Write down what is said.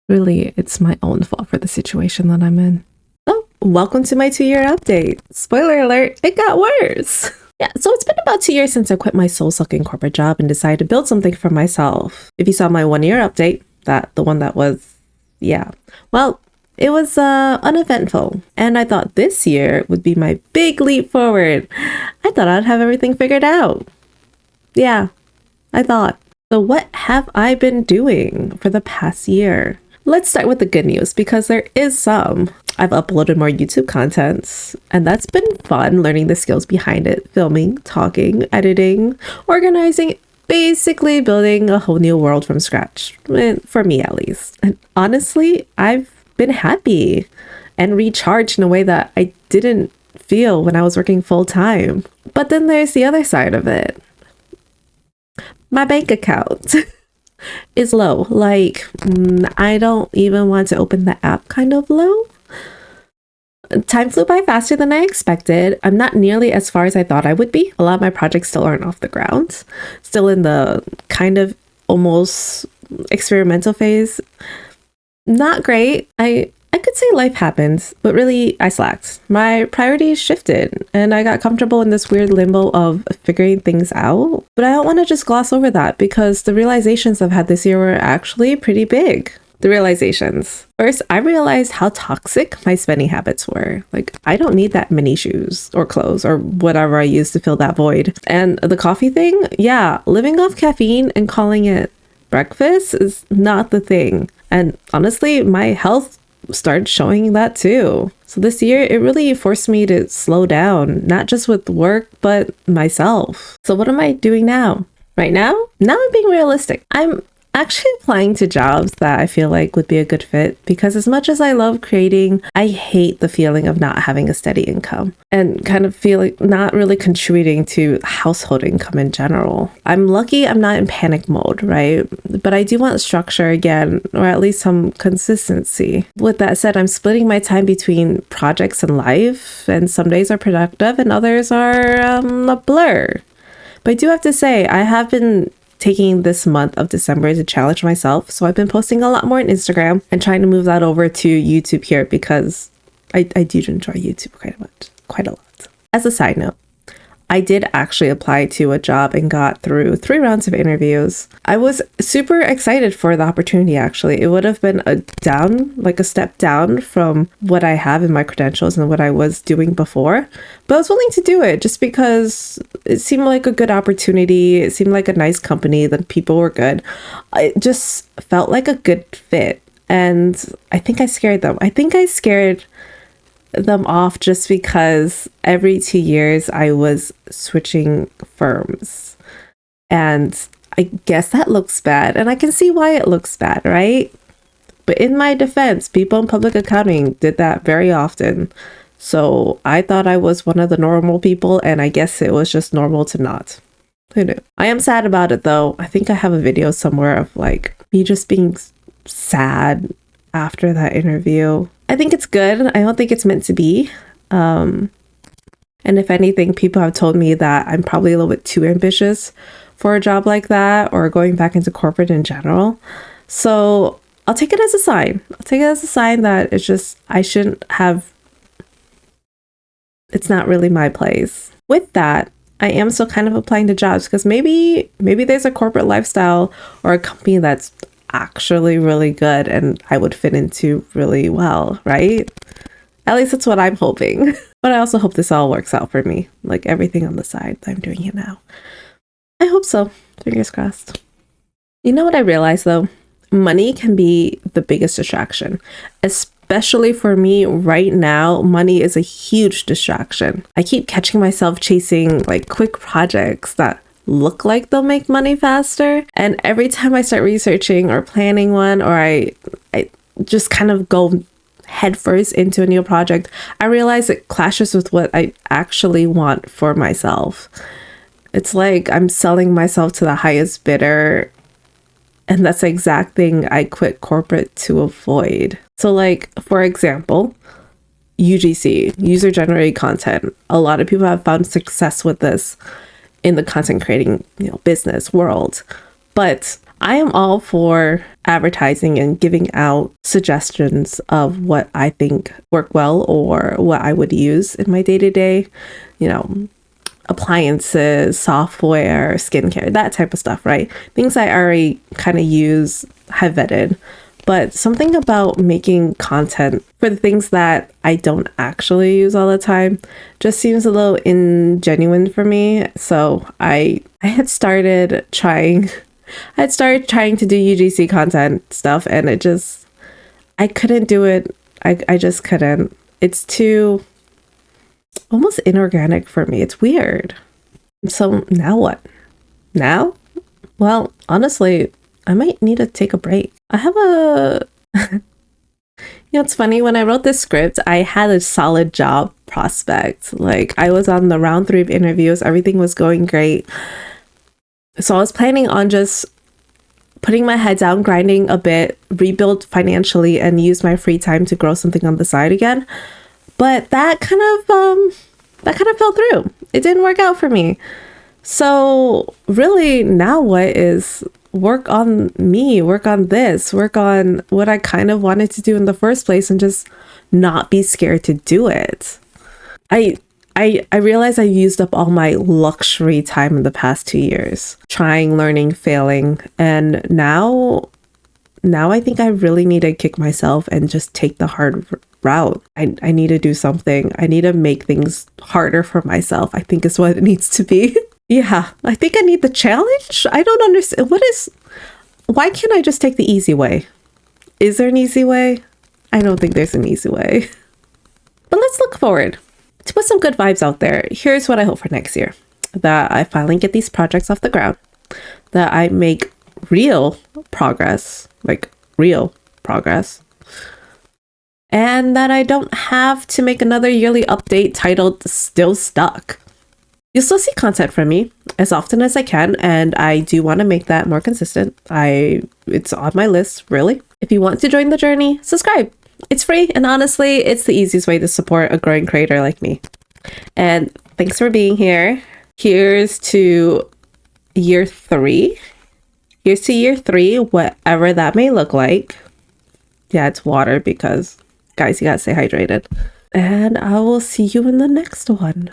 Really, it's my own fault for the situation that I'm in. Oh, welcome to my 2-year update. Spoiler alert, it got worse. Yeah, so it's been about 2 years since I quit my soul-sucking corporate job and decided to build something for myself. If you saw my 1-year update, the one that was, well, it was uneventful. And I thought this year would be my big leap forward. I thought I'd have everything figured out. Yeah, I thought. So what have I been doing for the past year? Let's start with the good news because there is some. I've uploaded more YouTube content and that's been fun learning the skills behind it. Filming, talking, editing, organizing, basically building a whole new world from scratch. For me at least. And honestly, I've been happy and recharged in a way that I didn't feel when I was working full time. But then there's the other side of it. My bank account is low. Like, I don't even want to open the app kind of low. Time flew by faster than I expected. I'm not nearly as far as I thought I would be. A lot of my projects still aren't off the ground. Still in the kind of almost experimental phase. Not great. I could say life happens, but really I slacked. My priorities shifted and I got comfortable in this weird limbo of figuring things out. But I don't want to just gloss over that because the realizations I've had this year were actually pretty big. The realizations. First, I realized how toxic my spending habits were. Like, I don't need that many shoes or clothes or whatever I use to fill that void. And the coffee thing, yeah, living off caffeine and calling it breakfast is not the thing. And honestly, my health started showing that too. So this year, it really forced me to slow down, not just with work, but myself. So what am I doing now? Right now? Now I'm being realistic. I'm actually applying to jobs that I feel like would be a good fit because as much as I love creating, I hate the feeling of not having a steady income and kind of feeling not really contributing to household income in general. I'm lucky I'm not in panic mode, right? But I do want structure again, or at least some consistency. With that said, I'm splitting my time between projects and life, and some days are productive and others are a blur. But I do have to say, I have been taking this month of December to challenge myself. So I've been posting a lot more on Instagram and trying to move that over to YouTube here because I do enjoy YouTube quite a lot. As a side note, I did actually apply to a job and got through 3 rounds of interviews. I was super excited for the opportunity, actually. It would have been a step down from what I have in my credentials and what I was doing before. But I was willing to do it just because it seemed like a good opportunity. It seemed like a nice company. The people were good. It just felt like a good fit. And I think I scared them. I think I scared them off just because every 2 years I was switching firms. And I guess that looks bad. And I can see why it looks bad, right? But in my defense, people in public accounting did that very often. So I thought I was one of the normal people, and I guess it was just normal to not. Who knew? I am sad about it though. I think I have a video somewhere of like me just being sad after that interview. I think it's good. I don't think it's meant to be. And if anything, people have told me that I'm probably a little bit too ambitious for a job like that or going back into corporate in general. So I'll take it as a sign. I'll take it as a sign that it's just, it's not really my place. With that, I am still kind of applying to jobs because maybe there's a corporate lifestyle or a company that's actually really good and I would fit into really well, right? At least that's what I'm hoping. But I also hope this all works out for me, like everything on the side that I'm doing it now. I hope so. Fingers crossed. You know what I realized though? Money can be the biggest distraction. Especially for me right now, money is a huge distraction. I keep catching myself chasing like quick projects that look like they'll make money faster. And every time I start researching or planning one, or I just kind of go headfirst into a new project, I realize it clashes with what I actually want for myself. It's like I'm selling myself to the highest bidder. And that's the exact thing I quit corporate to avoid. So like, for example, UGC, user generated content. A lot of people have found success with this in the content creating, business world. But I am all for advertising and giving out suggestions of what I think work well or what I would use in my day-to-day, you know, appliances, software, skincare, that type of stuff, right? Things I already kind of use, have vetted. But something about making content for the things that I don't actually use all the time just seems a little ingenuine for me. So I had started trying to do UGC content stuff, and I couldn't do it. I just couldn't. It's too almost inorganic for me. It's weird. So now what? Now? Well, honestly, I might need to take a break. I have it's funny. When I wrote this script, I had a solid job prospect. Like, I was on the round 3 of interviews. Everything was going great. So I was planning on just putting my head down, grinding a bit, rebuild financially, and use my free time to grow something on the side again. But that kind of fell through. It didn't work out for me. So really, now what is work on me, work on this, work on what I kind of wanted to do in the first place, and just not be scared to do it. I realized I used up all my luxury time in the past 2 years, trying, learning, failing. And now I think I really need to kick myself and just take the hard route. I need to do something. I need to make things harder for myself, I think is what it needs to be. Yeah, I think I need the challenge. I don't understand. Why can't I just take the easy way? Is there an easy way? I don't think there's an easy way. But let's look forward. To put some good vibes out there, here's what I hope for next year. That I finally get these projects off the ground. That I make real progress. And that I don't have to make another yearly update titled Still Stuck. You'll still see content from me as often as I can, and I do want to make that more consistent. It's on my list, really. If you want to join the journey, subscribe. It's free, and honestly, it's the easiest way to support a growing creator like me. And thanks for being here. Here's to year 3. Here's to year 3, whatever that may look like. Yeah, it's water because, guys, you gotta stay hydrated. And I will see you in the next one.